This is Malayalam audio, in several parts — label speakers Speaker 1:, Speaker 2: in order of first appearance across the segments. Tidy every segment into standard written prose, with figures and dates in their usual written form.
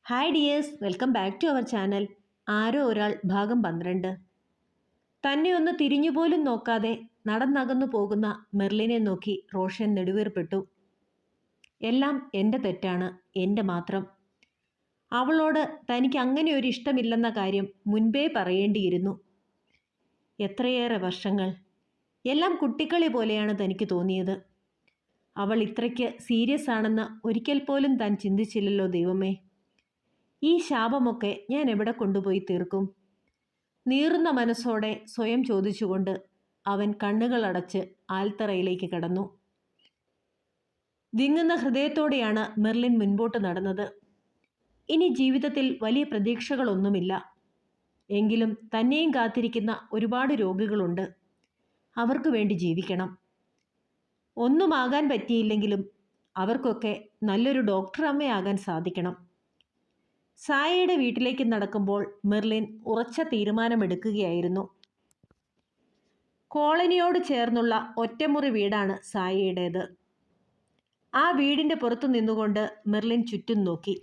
Speaker 1: Hi dears, welcome back to our channel. ആരോ ഒരാൾ ഭാഗം 12. തന്നെ ഒന്ന് തിരിഞ്ഞുപോലും നോക്കാതെ നടന്നകന്നു പോകുന്ന മെർലിനെ നോക്കി റോഷൻ നെടുവീർപ്പെട്ടു. എല്ലാം എൻ്റെ തെറ്റാണ്, എൻ്റെ മാത്രം. അവളോട് തനിക്ക് അങ്ങനെ ഒരു ഇഷ്ടമില്ലെന്ന കാര്യം മുൻപേ പറയേണ്ടിയിരുന്നു. എത്രയേറെ വർഷങ്ങൾ. എല്ലാം കുട്ടിക്കളി പോലെയാണ് തനിക്ക് തോന്നിയത്. അവൾ ഇത്രയ്ക്ക് സീരിയസ് ആണെന്ന് ഒരിക്കൽ പോലും താൻ ചിന്തിച്ചില്ലല്ലോ ദൈവമേ. ഈ ശാപമൊക്കെ ഞാൻ എവിടെ കൊണ്ടുപോയി തീർക്കും? നീറുന്ന മനസ്സോടെ സ്വയം ചോദിച്ചുകൊണ്ട് അവൻ കണ്ണുകളടച്ച് ആൽത്തറയിലേക്ക് കടന്നു. വിങ്ങുന്ന ഹൃദയത്തോടെയാണ് മെർലിൻ മുൻപോട്ട് നടന്നത്. ഇനി ജീവിതത്തിൽ വലിയ പ്രതീക്ഷകളൊന്നുമില്ല. എങ്കിലും തന്നെയും കാത്തിരിക്കുന്ന ഒരുപാട് രോഗികളുണ്ട്. അവർക്ക് വേണ്ടി ജീവിക്കണം. ഒന്നുമാകാൻ പറ്റിയില്ലെങ്കിലും അവർക്കൊക്കെ നല്ലൊരു ഡോക്ടർ അമ്മയാകാൻ സാധിക്കണം. സായയുടെ വീട്ടിലേക്ക് നടക്കുമ്പോൾ മെർലിൻ ഉറച്ച തീരുമാനമെടുക്കുകയായിരുന്നു. കോളനിയോട് ചേർന്നുള്ള ഒറ്റമുറി വീടാണ് സായയുടേത്. ആ വീടിൻ്റെ പുറത്തു നിന്നുകൊണ്ട് മെർലിൻ ചുറ്റും നോക്കി.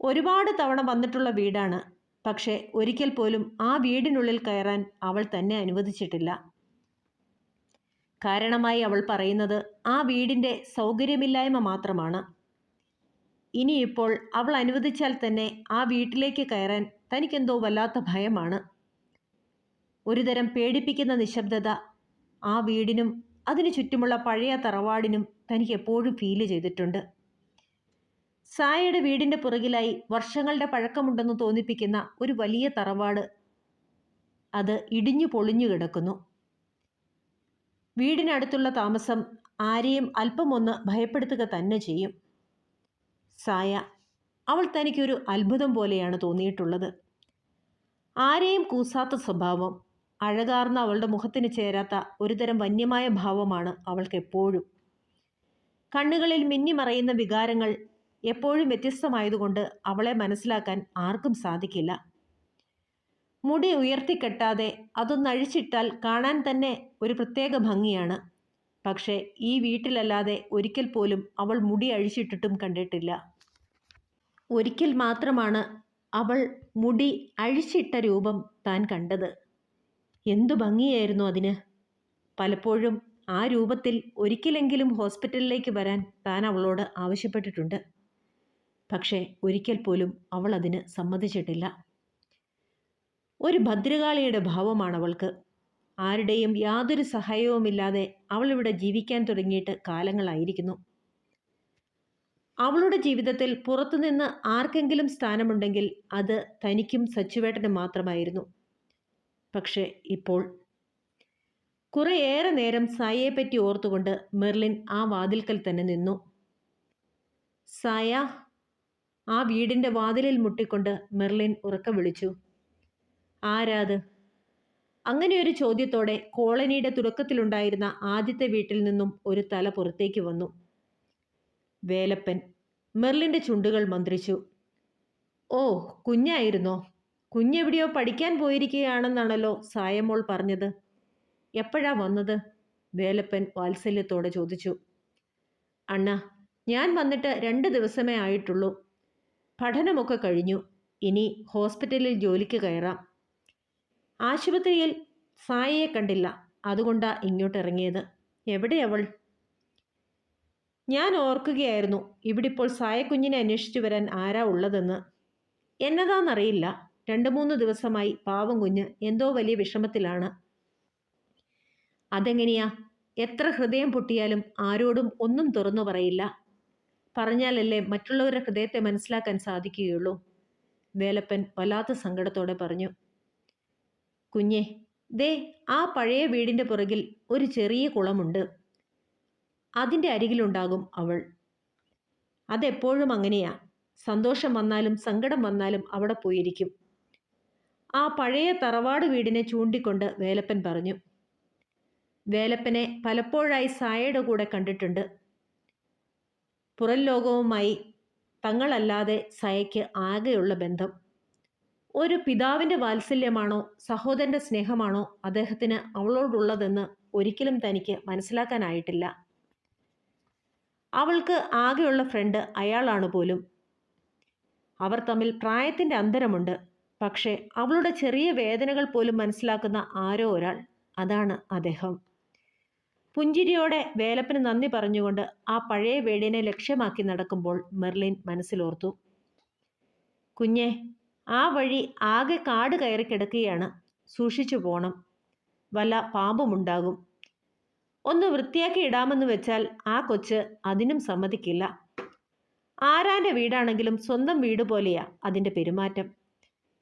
Speaker 1: ഒരുപാട് തവണ വന്നിട്ടുള്ള വീടാണ്. പക്ഷേ ഒരിക്കൽ പോലും ആ വീടിനുള്ളിൽ കയറാൻ അവൾ തന്നെ അനുവദിച്ചിട്ടില്ല. കാരണമായി അവൾ പറയുന്നത് ആ വീടിൻ്റെ സൗകര്യമില്ലായ്മ മാത്രമാണ്. ഇനിയിപ്പോൾ അവൾ അനുവദിച്ചാൽ തന്നെ ആ വീട്ടിലേക്ക് കയറാൻ തനിക്കെന്തോ വല്ലാത്ത ഭയമാണ്. ഒരുതരം പേടിപ്പിക്കുന്ന നിശബ്ദത ആ വീടിനും അതിനു ചുറ്റുമുള്ള പഴയ തറവാടിനും തനിക്ക് എപ്പോഴും ഫീല് ചെയ്തിട്ടുണ്ട്. സായയുടെ വീടിൻ്റെ പുറകിലായി വർഷങ്ങളുടെ പഴക്കമുണ്ടെന്ന് തോന്നിപ്പിക്കുന്ന ഒരു വലിയ തറവാട്, അത് ഇടിഞ്ഞു പൊളിഞ്ഞു കിടക്കുന്നു. വീടിനടുത്തുള്ള താമസം ആരെയും അല്പമൊന്ന് ഭയപ്പെടുത്തുക തന്നെ ചെയ്യും. സായ, അവൾ തനിക്കൊരു അത്ഭുതം പോലെയാണ് തോന്നിയിട്ടുള്ളത്. ആരെയും കൂസാത്ത സ്വഭാവം, അഴകാർന്ന അവളുടെ മുഖത്തിന് ചേരാത്ത ഒരുതരം വന്യമായ ഭാവമാണ് അവൾക്കെപ്പോഴും. കണ്ണുകളിൽ മിന്നിമറയുന്ന വികാരങ്ങൾ എപ്പോഴും വ്യത്യസ്തമായതുകൊണ്ട് അവളെ മനസ്സിലാക്കാൻ ആർക്കും സാധിക്കില്ല. മുടി ഉയർത്തിക്കെട്ടാതെ അതൊന്നഴിച്ചിട്ടാൽ കാണാൻ തന്നെ ഒരു പ്രത്യേക ഭംഗിയാണ്. പക്ഷേ ഈ വീട്ടിലല്ലാതെ ഒരിക്കൽ പോലും അവൾ മുടി അഴിച്ചിട്ടിട്ടും കണ്ടിട്ടില്ല. ഒരിക്കൽ മാത്രമാണ് അവൾ മുടി അഴിച്ചിട്ട രൂപം താൻ കണ്ടത്. എന്തു ഭംഗിയായിരുന്നു അതിന്! പലപ്പോഴും ആ രൂപത്തിൽ ഒരിക്കലെങ്കിലും ഹോസ്പിറ്റലിലേക്ക് വരാൻ താൻ അവളോട് ആവശ്യപ്പെട്ടിട്ടുണ്ട്. പക്ഷേ ഒരിക്കൽ പോലും അവൾ അതിന് സമ്മതിച്ചിട്ടില്ല. ഒരു ഭദ്രകാളിയുടെ ഭാവമാണവൾക്ക്. ആരുടെയും യാതൊരു സഹായവുമില്ലാതെ അവളിവിടെ ജീവിക്കാൻ തുടങ്ങിയിട്ട് കാലങ്ങളായിരിക്കുന്നു. അവളുടെ ജീവിതത്തിൽ പുറത്തുനിന്ന് ആർക്കെങ്കിലും സ്ഥാനമുണ്ടെങ്കിൽ അത് തനിക്കും സച്ചുവേട്ടനും മാത്രമായിരുന്നു. പക്ഷേ ഇപ്പോൾ കുറേയേറെ നേരം സായയെപ്പറ്റി ഓർത്തുകൊണ്ട് മെർലിൻ ആ വാതിൽക്കൽ തന്നെ നിന്നു. സായ! ആ വീടിൻ്റെ വാതിലിൽ മുട്ടിക്കൊണ്ട് മെർലിൻ ഉറക്കെ വിളിച്ചു. ആരാത്? അങ്ങനെ ഒരു ചോദ്യത്തോടെ കോളനിയുടെ തുടക്കത്തിലുണ്ടായിരുന്ന ആദ്യത്തെ വീട്ടിൽ നിന്നും ഒരു തല പുറത്തേക്ക് വന്നു. വേലപ്പൻ. മെർലിൻ്റെ ചുണ്ടുകൾ മന്ത്രിച്ചു. ഓ, കുഞ്ഞായിരുന്നോ? കുഞ്ഞെവിടെയോ പഠിക്കാൻ പോയിരിക്കുകയാണെന്നാണല്ലോ സായമോൾ പറഞ്ഞത്. എപ്പോഴാ വന്നത്? വേലപ്പൻ വാത്സല്യത്തോടെ ചോദിച്ചു. അണ്ണ, ഞാൻ വന്നിട്ട് 2 ദിവസമേ ആയിട്ടുള്ളൂ. പഠനമൊക്കെ കഴിഞ്ഞു. ഇനി ഹോസ്പിറ്റലിൽ ജോലിക്ക് കയറാം. ആശുപത്രിയിൽ സായയെ കണ്ടില്ല, അതുകൊണ്ടാ ഇങ്ങോട്ടിറങ്ങിയത്. എവിടെയവൾ? ഞാൻ ഓർക്കുകയായിരുന്നു ഇവിടിപ്പോൾ സായക്കുഞ്ഞിനെ അന്വേഷിച്ചു വരാൻ ആരാ ഉള്ളതെന്ന്. എന്നതാണെന്നറിയില്ല, 2-3 ദിവസമായി പാവം കുഞ്ഞ് എന്തോ വലിയ വിഷമത്തിലാണ്. അതെങ്ങനെയാ? എത്ര ഹൃദയം പൊട്ടിയാലും ആരോടും ഒന്നും തുറന്നു പറയില്ല. പറഞ്ഞാലല്ലേ മറ്റുള്ളവരുടെ ഹൃദയത്തെ മനസ്സിലാക്കാൻ സാധിക്കുകയുള്ളൂ. വേലപ്പൻ വല്ലാത്ത സങ്കടത്തോടെ പറഞ്ഞു. കുഞ്ഞെ, ദേ ആ പഴയ വീടിൻ്റെ പുറകിൽ ഒരു ചെറിയ കുളമുണ്ട്. അതിൻ്റെ അരികിലുണ്ടാകും അവൾ. അതെപ്പോഴും അങ്ങനെയാ. സന്തോഷം വന്നാലും സങ്കടം വന്നാലും അവിടെ പോയിരിക്കും. ആ പഴയ തറവാട് വീടിനെ ചൂണ്ടിക്കൊണ്ട് വേലപ്പൻ പറഞ്ഞു. വേലപ്പനെ പലപ്പോഴായി സായയുടെ കൂടെ കണ്ടിട്ടുണ്ട്. പുറം ലോകവുമായി തങ്ങളല്ലാതെ സായയ്ക്ക് ആകെയുള്ള ബന്ധം ഒരു പിതാവിൻ്റെ വാത്സല്യമാണോ സഹോദരൻ്റെ സ്നേഹമാണോ അദ്ദേഹത്തിന് അവളോടുള്ളതെന്ന് ഒരിക്കലും തനിക്ക് മനസ്സിലാക്കാനായിട്ടില്ല. അവൾക്ക് ആകെയുള്ള ഫ്രണ്ട് അയാളാണ് പോലും. അവർ തമ്മിൽ പ്രായത്തിൻ്റെ അന്തരമുണ്ട്. പക്ഷേ അവളുടെ ചെറിയ വേദനകൾ പോലും മനസ്സിലാക്കുന്ന ആരോ ഒരാൾ, അതാണ് അദ്ദേഹം. പുഞ്ചിരിയോടെ വേലപ്പന് നന്ദി പറഞ്ഞുകൊണ്ട് ആ പഴയ വീടിനെ ലക്ഷ്യമാക്കി നടക്കുമ്പോൾ മെർലിൻ മനസ്സിലോർത്തു, കുഞ്ഞെ, ആ വഴി ആകെ കാട് കയറി കിടക്കുകയാണ്. സൂക്ഷിച്ചു പോണം. വല്ല പാമ്പുമുണ്ടാകും. ഒന്ന് വൃത്തിയാക്കി ഇടാമെന്ന് വെച്ചാൽ ആ കൊച്ച് അതിനും സമ്മതിക്കില്ല. ആരാൻ്റെ വീടാണെങ്കിലും സ്വന്തം വീട് പോലെയാ അതിൻ്റെ പെരുമാറ്റം.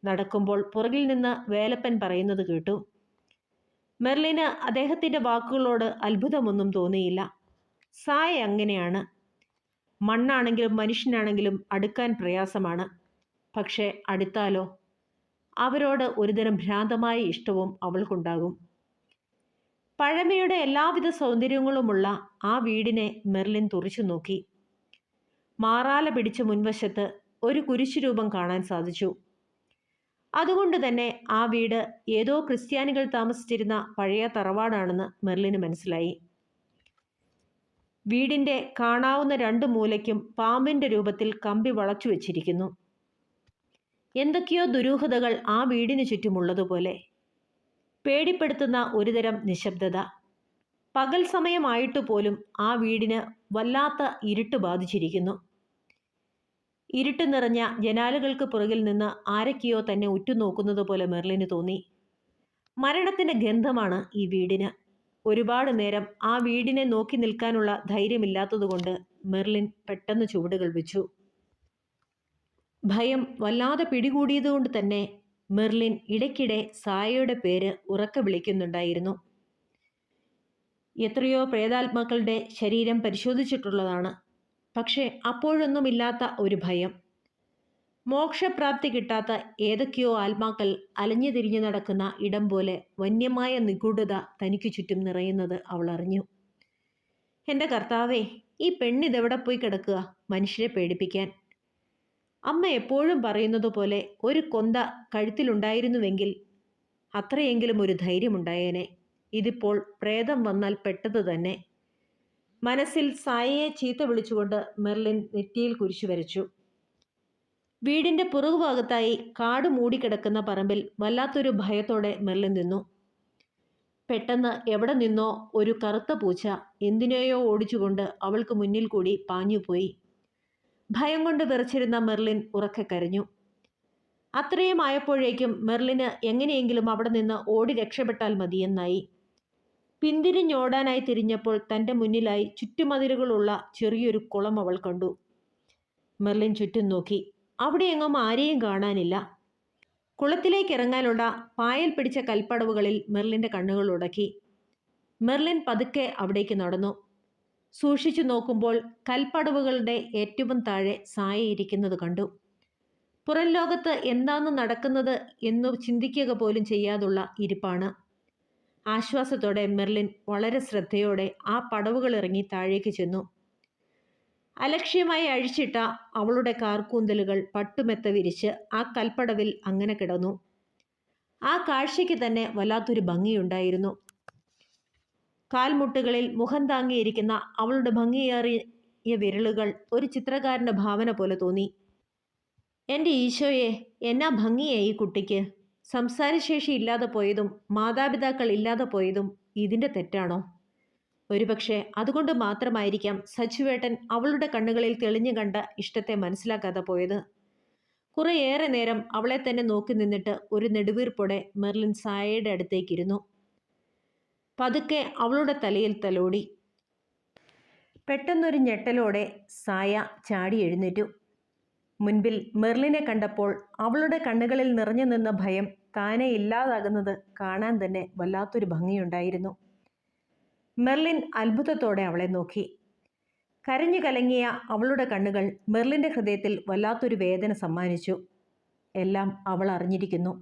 Speaker 1: നടക്കുമ്പോൾ പുറകിൽ നിന്ന് വേലപ്പൻ പറയുന്നത് കേട്ടു. മെർലിന് അദ്ദേഹത്തിൻ്റെ വാക്കുകളോട് അത്ഭുതമൊന്നും തോന്നിയില്ല. സായ അങ്ങനെയാണ്. മണ്ണാണെങ്കിലും മനുഷ്യനാണെങ്കിലും അടുക്കാൻ പ്രയാസമാണ്. പക്ഷേ അടുത്താലോ? അവരോട് ഒരുതരം ഭ്രാന്തമായ ഇഷ്ടവും അവൾക്കുണ്ടാകും. പഴമയുടെ എല്ലാവിധ സൗന്ദര്യങ്ങളുമുള്ള ആ വീടിനെ മെർലിൻ തുറിച്ചു നോക്കി. മാറാല പിടിച്ച മുൻവശത്ത് ഒരു കുരിശുരൂപം കാണാൻ സാധിച്ചു. അതുകൊണ്ട് തന്നെ ആ വീട് ഏതോ ക്രിസ്ത്യാനികൾ താമസിച്ചിരുന്ന പഴയ തറവാടാണെന്ന് മെർലിന് മനസ്സിലായി. വീടിൻ്റെ കാണാവുന്ന 2 മൂലയ്ക്കും പാമ്പിൻ്റെ രൂപത്തിൽ കമ്പി വളച്ചു വെച്ചിരിക്കുന്നു. എന്തൊക്കെയോ ദുരൂഹതകൾ ആ വീടിന് ചുറ്റുമുള്ളതുപോലെ. പേടിപ്പെടുത്തുന്ന ഒരുതരം നിശബ്ദത. പകൽ സമയമായിട്ട് പോലും ആ വീടിന് വല്ലാത്ത ഇരുട്ട് ബാധിച്ചിരിക്കുന്നു. ഇരുട്ട് നിറഞ്ഞ ജനാലകൾക്ക് പുറകിൽ നിന്ന് ആരൊക്കെയോ തന്നെ ഉറ്റുനോക്കുന്നത് പോലെ മെർലിന് തോന്നി. മരണത്തിൻ്റെ ഗന്ധമാണ് ഈ വീടിന്. ഒരുപാട് നേരം ആ വീടിനെ നോക്കി നിൽക്കാനുള്ള ധൈര്യമില്ലാത്തതുകൊണ്ട് മെർലിൻ പെട്ടെന്ന് ചുവടുകൾ വെച്ചു. ഭയം വല്ലാതെ പിടികൂടിയതുകൊണ്ട് തന്നെ മെർലിൻ ഇടയ്ക്കിടെ സായയുടെ പേര് ഉറക്കെ വിളിക്കുന്നുണ്ടായിരുന്നു. എത്രയോ പ്രേതാത്മാക്കളുടെ ശരീരം പരിശോധിച്ചിട്ടുള്ളതാണ്. പക്ഷേ അപ്പോഴൊന്നുമില്ലാത്ത ഒരു ഭയം. മോക്ഷപ്രാപ്തി കിട്ടാത്ത ഏതൊക്കെയോ ആത്മാക്കൾ അലഞ്ഞു തിരിഞ്ഞു നടക്കുന്ന ഇടം പോലെ വന്യമായ നിഗൂഢത തനിക്ക് ചുറ്റും നിറയുന്നത് അവൾ അറിഞ്ഞു. എൻ്റെ കർത്താവേ, ഈ പെണ്ണിതെവിടെ പോയി കിടക്കുക, മനുഷ്യരെ പേടിപ്പിക്കാൻ. അമ്മ എപ്പോഴും പറയുന്നത് പോലെ ഒരു കൊന്ത കഴുത്തിലുണ്ടായിരുന്നുവെങ്കിൽ അത്രയെങ്കിലും ഒരു ധൈര്യമുണ്ടായേനെ. ഇതിപ്പോൾ പ്രേതം വന്നാൽ പെട്ടത് തന്നെ. മനസ്സിൽ സായയെ ചീത്ത വിളിച്ചുകൊണ്ട് മെർലിൻ നെറ്റിയിൽ കുരിശു വരച്ചു. വീടിൻ്റെ പുറകുഭാഗത്തായി കാട് മൂടിക്കിടക്കുന്ന പറമ്പിൽ വല്ലാത്തൊരു ഭയത്തോടെ മെർലിൻ നിന്നു. പെട്ടെന്ന് എവിടെ നിന്നോ ഒരു കറുത്ത പൂച്ച എന്തിനെയോ ഓടിച്ചുകൊണ്ട് അവൾക്ക് മുന്നിൽ കൂടി പാഞ്ഞുപോയി. ഭയം കൊണ്ട് വിറച്ചിരുന്ന മെർലിൻ ഉറക്കെ കരഞ്ഞു. അത്രയും ആയപ്പോഴേക്കും മെർലിന് എങ്ങനെയെങ്കിലും അവിടെ നിന്ന് ഓടി രക്ഷപ്പെട്ടാൽ മതിയെന്നായി. പിന്തിരിഞ്ഞോടാനായി തിരിഞ്ഞപ്പോൾ തൻ്റെ മുന്നിലായി ചുറ്റുമതിലുകളുള്ള ചെറിയൊരു കുളം അവൾ കണ്ടു. മെർലിൻ ചുറ്റും നോക്കി. അവിടെയെങ്ങും ആരെയും കാണാനില്ല. കുളത്തിലേക്ക് ഇറങ്ങാനുള്ള പായൽ പിടിച്ച കൽപ്പടവുകളിൽ മെർലിൻ്റെ കണ്ണുകൾ ഉടക്കി. മെർലിൻ പതുക്കെ അവിടേക്ക് നടന്നു. സൂക്ഷിച്ചു നോക്കുമ്പോൾ കൽപ്പടവുകളുടെ ഏറ്റവും താഴെ സായ ഇരിക്കുന്നത് കണ്ടു. പുറം ലോകത്ത് എന്താണ് നടക്കുന്നത് എന്നു ചിന്തിക്കുക പോലും ചെയ്യാതുള്ള ഇരിപ്പാണ്. ആശ്വാസത്തോടെ മെർലിൻ വളരെ ശ്രദ്ധയോടെ ആ പടവുകൾ ഇറങ്ങി താഴേക്ക് ചെന്നു. അലക്ഷ്യമായി അഴിച്ചിട്ട അവളുടെ കാർക്കൂന്തലുകൾ പട്ടുമെത്ത വിരിച്ച് ആ കൽപ്പടവിൽ അങ്ങനെ കിടന്നു. ആ കാഴ്ചയ്ക്ക് തന്നെ വല്ലാത്തൊരു ഭംഗിയുണ്ടായിരുന്നു. കാൽമുട്ടുകളിൽ മുഖം താങ്ങിയിരിക്കുന്ന അവളുടെ ഭംഗിയേറിയ വിരലുകൾ ഒരു ചിത്രകാരൻ്റെ ഭാവന പോലെ തോന്നി. എൻ്റെ ഈശോയെ, എന്നാ ഭംഗിയേ ഈ കുട്ടിക്ക്! സംസാരശേഷി ഇല്ലാതെ പോയതും മാതാപിതാക്കൾ ഇല്ലാതെ പോയതും ഇതിൻ്റെ തെറ്റാണോ? ഒരുപക്ഷെ അതുകൊണ്ട് മാത്രമായിരിക്കാം സച്ചുവേട്ടൻ അവളുടെ കണ്ണുകളിൽ തെളിഞ്ഞു കണ്ട ഇഷ്ടത്തെ മനസ്സിലാക്കാതെ പോയത്. കുറേയേറെ നേരം അവളെ തന്നെ നോക്കി നിന്നിട്ട് ഒരു നെടുവീർപ്പോടെ മെർലിൻ സായയുടെ അടുത്തേക്കിരുന്നു. പതുക്കെ അവളുടെ തലയിൽ തലോടി. പെട്ടെന്നൊരു ഞെട്ടലോടെ സായ ചാടി എഴുന്നേറ്റു. മുൻപിൽ മെർലിനെ കണ്ടപ്പോൾ അവളുടെ കണ്ണുകളിൽ നിറഞ്ഞു നിന്ന ഭയം താനെ ഇല്ലാതാകുന്നത് കാണാൻ തന്നെ വല്ലാത്തൊരു ഭംഗിയുണ്ടായിരുന്നു. മെർലിൻ അത്ഭുതത്തോടെ അവളെ നോക്കി. കരഞ്ഞു കലങ്ങിയ അവളുടെ കണ്ണുകൾ മെർലിൻ്റെ ഹൃദയത്തിൽ വല്ലാത്തൊരു വേദന സമ്മാനിച്ചു. എല്ലാം അവൾ അറിഞ്ഞിരിക്കുന്നു.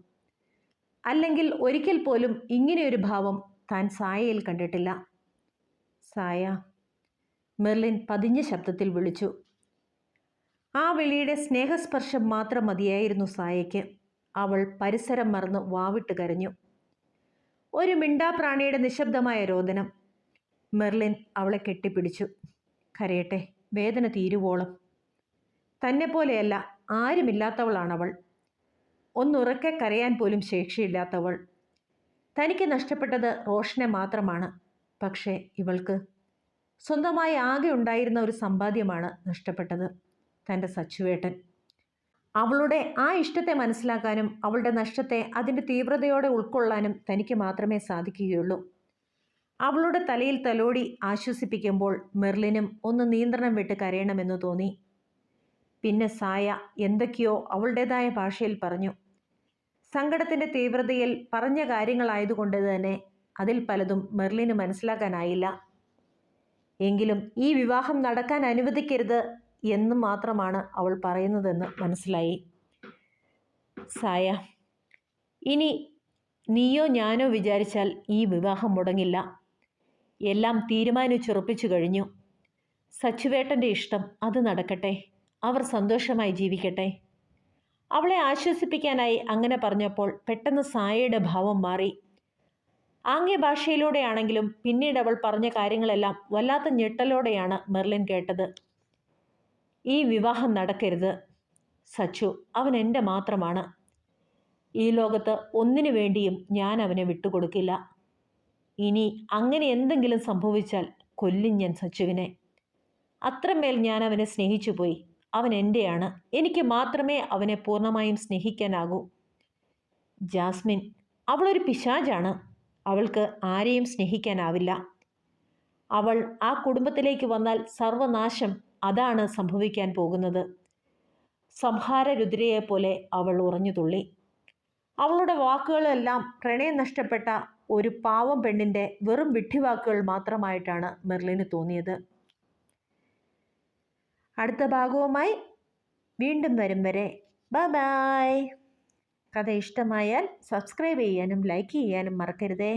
Speaker 1: അല്ലെങ്കിൽ ഒരിക്കൽ പോലും ഇങ്ങനെയൊരു ഭാവം താൻ സായയിൽ കണ്ടിട്ടില്ല. സായ, മെർലിൻ പതിഞ്ഞ ശബ്ദത്തിൽ വിളിച്ചു. ആ വിളിയുടെ സ്നേഹസ്പർശം മാത്രം മതിയായിരുന്നു സായയ്ക്ക്. അവൾ പരിസരം മറന്ന് വാവിട്ട് കരഞ്ഞു. ഒരു മിണ്ടാപ്രാണിയുടെ നിശബ്ദമായ രോദനം. മെർലിൻ അവളെ കെട്ടിപ്പിടിച്ചു. കരയട്ടെ, വേദന തീരുവോളം. തന്നെ പോലെയല്ല, ആരുമില്ലാത്തവളാണവൾ. ഒന്നുറക്കെ കരയാൻ പോലും ശേഷിയില്ലാത്തവൾ. തനിക്ക് നഷ്ടപ്പെട്ടത് റോഷനെ മാത്രമാണ്. പക്ഷേ ഇവൾക്ക് സ്വന്തമായി ആകെ ഉണ്ടായിരുന്ന ഒരു സമ്പാദ്യമാണ് നഷ്ടപ്പെട്ടത്, തൻ്റെ സച്ചുവേട്ടൻ. അവളുടെ ആ ഇഷ്ടത്തെ മനസ്സിലാക്കാനും അവളുടെ നഷ്ടത്തെ അതിൻ്റെ തീവ്രതയോടെ ഉൾക്കൊള്ളാനും തനിക്ക് മാത്രമേ സാധിക്കുകയുള്ളൂ. അവളുടെ തലയിൽ തലോടി ആശ്വസിപ്പിക്കുമ്പോൾ മെർലിനും ഒന്ന് നിയന്ത്രണം വിട്ട് കരയണമെന്ന് തോന്നി. പിന്നെ സായ എന്തൊക്കെയോ അവളുടേതായ ഭാഷയിൽ പറഞ്ഞു. സങ്കടത്തിൻ്റെ തീവ്രതയിൽ പറഞ്ഞ കാര്യങ്ങളായതുകൊണ്ട് തന്നെ അതിൽ പലതും മെർലിന് മനസ്സിലാക്കാനായില്ല. എങ്കിലും ഈ വിവാഹം നടക്കാൻ അനുവദിക്കരുത് എന്ന് മാത്രമാണ് അവൾ പറയുന്നതെന്ന് മനസ്സിലായി. സായ, ഇനി നീയോ ഞാനോ വിചാരിച്ചാൽ ഈ വിവാഹം മുടങ്ങില്ല. എല്ലാം തീരുമാനിച്ചുറപ്പിച്ചു കഴിഞ്ഞു. സച്ചുവേട്ടൻ്റെ ഇഷ്ടം, അത് നടക്കട്ടെ. അവർ സന്തോഷമായി ജീവിക്കട്ടെ. അവളെ ആശ്വസിപ്പിക്കാനായി അങ്ങനെ പറഞ്ഞപ്പോൾ പെട്ടെന്ന് സായയുടെ ഭാവം മാറി. ആംഗ്യഭാഷയിലൂടെയാണെങ്കിലും പിന്നീട് അവൾ പറഞ്ഞ കാര്യങ്ങളെല്ലാം വല്ലാത്ത ഞെട്ടലോടെയാണ് മെർലിൻ കേട്ടത്. ഈ വിവാഹം നടക്കരുത് സച്ചു. അവൻ എൻ്റെ മാത്രമാണ്. ഈ ലോകത്ത് ഒന്നിനു വേണ്ടിയും ഞാൻ അവനെ വിട്ടുകൊടുക്കില്ല. ഇനി അങ്ങനെ എന്തെങ്കിലും സംഭവിച്ചാൽ കൊല്ലും ഞാൻ സച്ചുവിനെ. അത്രമേൽ ഞാൻ അവനെ സ്നേഹിച്ചു പോയി. അവൻ എൻ്റെയാണ്. എനിക്ക് മാത്രമേ അവനെ പൂർണ്ണമായും സ്നേഹിക്കാനാകൂ. ജാസ്മിൻ, അവളൊരു പിശാചാണ്. അവൾക്ക് ആരെയും സ്നേഹിക്കാനാവില്ല. അവൾ ആ കുടുംബത്തിലേക്ക് വന്നാൽ സർവനാശം അതാണ് സംഭവിക്കാൻ പോകുന്നത്. സംഹാരരുദ്രയെപ്പോലെ അവൾ ഉറഞ്ഞു തുള്ളി. അവളുടെ വാക്കുകളെല്ലാം പ്രണയം നഷ്ടപ്പെട്ട ഒരു പാവം പെണ്ണിൻ്റെ വെറും വിഡ്ഢിവാക്കുകൾ മാത്രമായിട്ടാണ് മെർലിന് തോന്നിയത്. അടുത്ത ഭാഗവുമായി വീണ്ടും വരും വരെ ബൈ. കഥ ഇഷ്ടമായാൽ സബ്സ്ക്രൈബ് ചെയ്യാനും ലൈക്ക് ചെയ്യാനും മറക്കരുതേ.